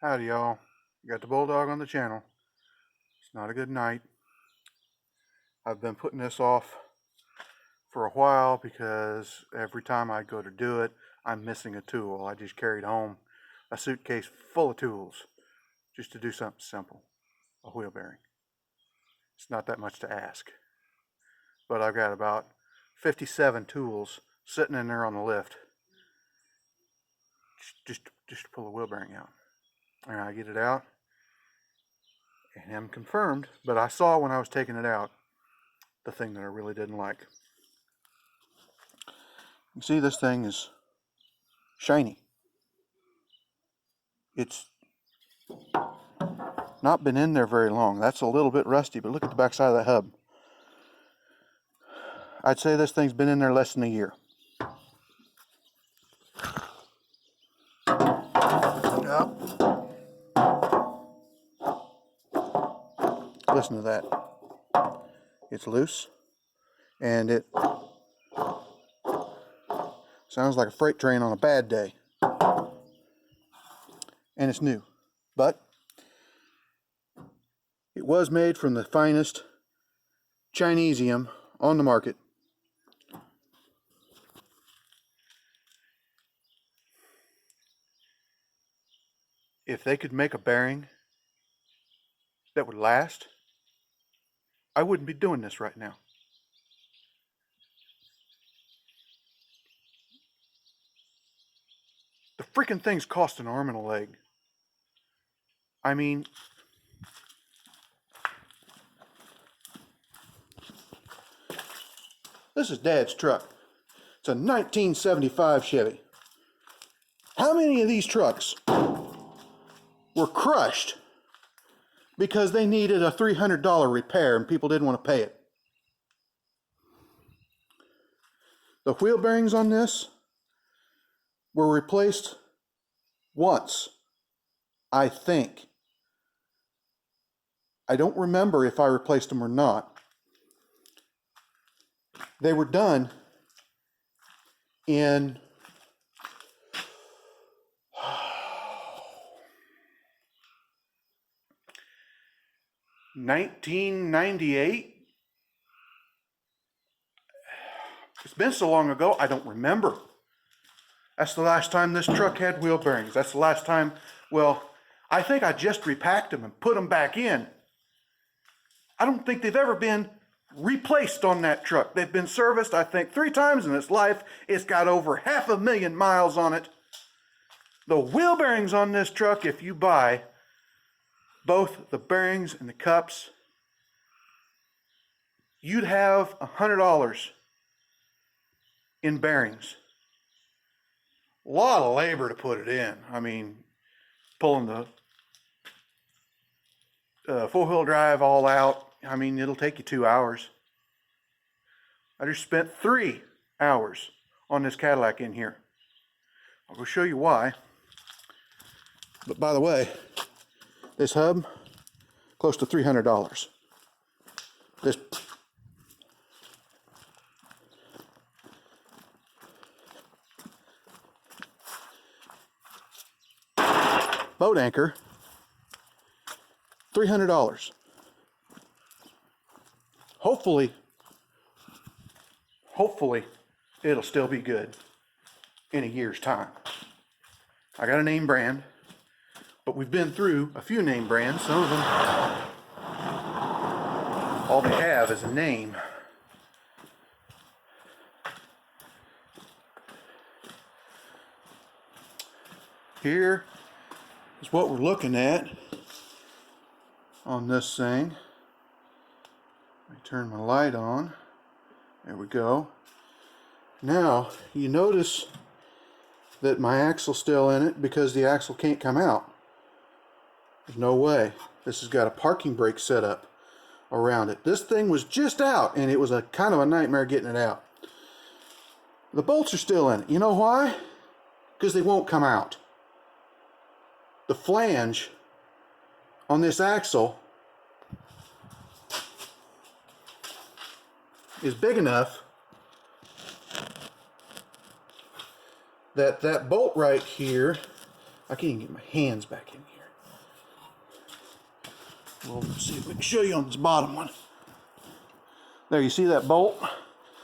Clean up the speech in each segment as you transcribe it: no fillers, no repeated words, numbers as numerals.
Howdy, y'all. You got the Bulldog on the channel. It's not a good night. I've been putting this off for a while because every time I go to do it, I'm missing a tool. I just carried home a suitcase full of tools just to do something simple, a wheel bearing. It's not that much to ask. But I've got about 57 tools sitting in there on the lift just to pull the wheel bearing out. And I get it out, and I'm confirmed, but I saw when I was taking it out the thing that I really didn't like. You see, this thing is shiny. It's not been in there very long. That's a little bit rusty, but look at the back side of the hub. I'd say this thing's been in there less than a year. Yep. Listen to that. It's loose, and it sounds like a freight train on a bad day. And it's new, but it was made from the finest Chinesium on the market. If they could make a bearing that would last, I wouldn't be doing this right now. The freaking things cost an arm and a leg. I mean, this is Dad's truck. It's a 1975 Chevy. How many of these trucks were crushed because they needed a $300 repair and people didn't want to pay it? The wheel bearings on this were replaced once, I think. I don't remember if I replaced them or not. They were done in 1998. It's been so long ago, I don't remember. That's the last time this truck had wheel bearings. That's the last time, well, I think I just repacked them and put them back in. I don't think they've ever been replaced on that truck. They've been serviced, I think, 3 times in its life. It's got over 500,000 miles on it. The wheel bearings on this truck, if you buy both the bearings and the cups, you'd have $100 in bearings. A lot of labor to put it in. I mean, pulling the 4-wheel drive all out, I mean, it'll take you 2 hours. I just spent 3 hours on this Cadillac in here. I'll go show you why. But by the way, this hub, close to $300. This boat anchor, $300. Hopefully, it'll still be good in a year's time. I got a name brand, but we've been through a few name brands. Some of them, all they have is a name. Here is what we're looking at on this thing. I turn my light on. There we go. Now, you notice that my axle's still in it because the axle can't come out. There's no way. This has got a parking brake set up around it. This thing was just out, and it was a kind of a nightmare getting it out. The bolts are still in it. You know why? Because they won't come out. The flange on this axle is big enough that that bolt right here, I can't even get my hands back in here. We'll see if we can show you on this bottom one. There, you see that bolt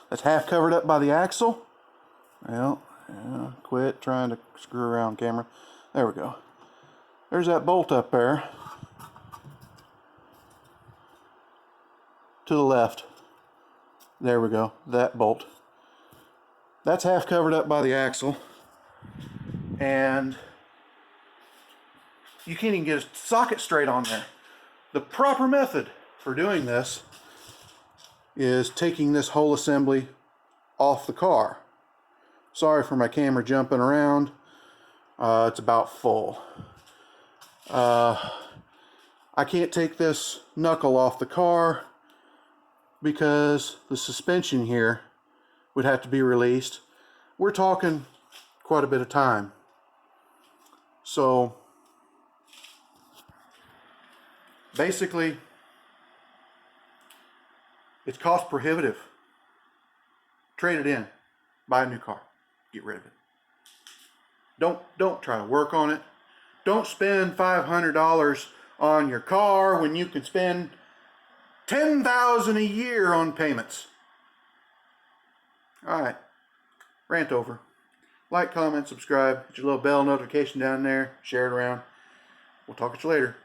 that's half covered up by the axle? Well, yeah, quit trying to screw around, camera. There we go. There's that bolt up there. To the left. There we go, that bolt. That's half covered up by the axle. And you can't even get a socket straight on there. The proper method for doing this is taking this whole assembly off the car. Sorry for my camera jumping around. It's about full. I can't take this knuckle off the car because the suspension here would have to be released. We're talking quite a bit of time. So basically, it's cost prohibitive. Trade it in, buy a new car, get rid of it. Don't try to work on it. Don't spend $500 on your car when you can spend $10,000 a year on payments. All right, rant over. Like, comment, subscribe, hit your little bell notification down there, share it around. We'll talk to you later.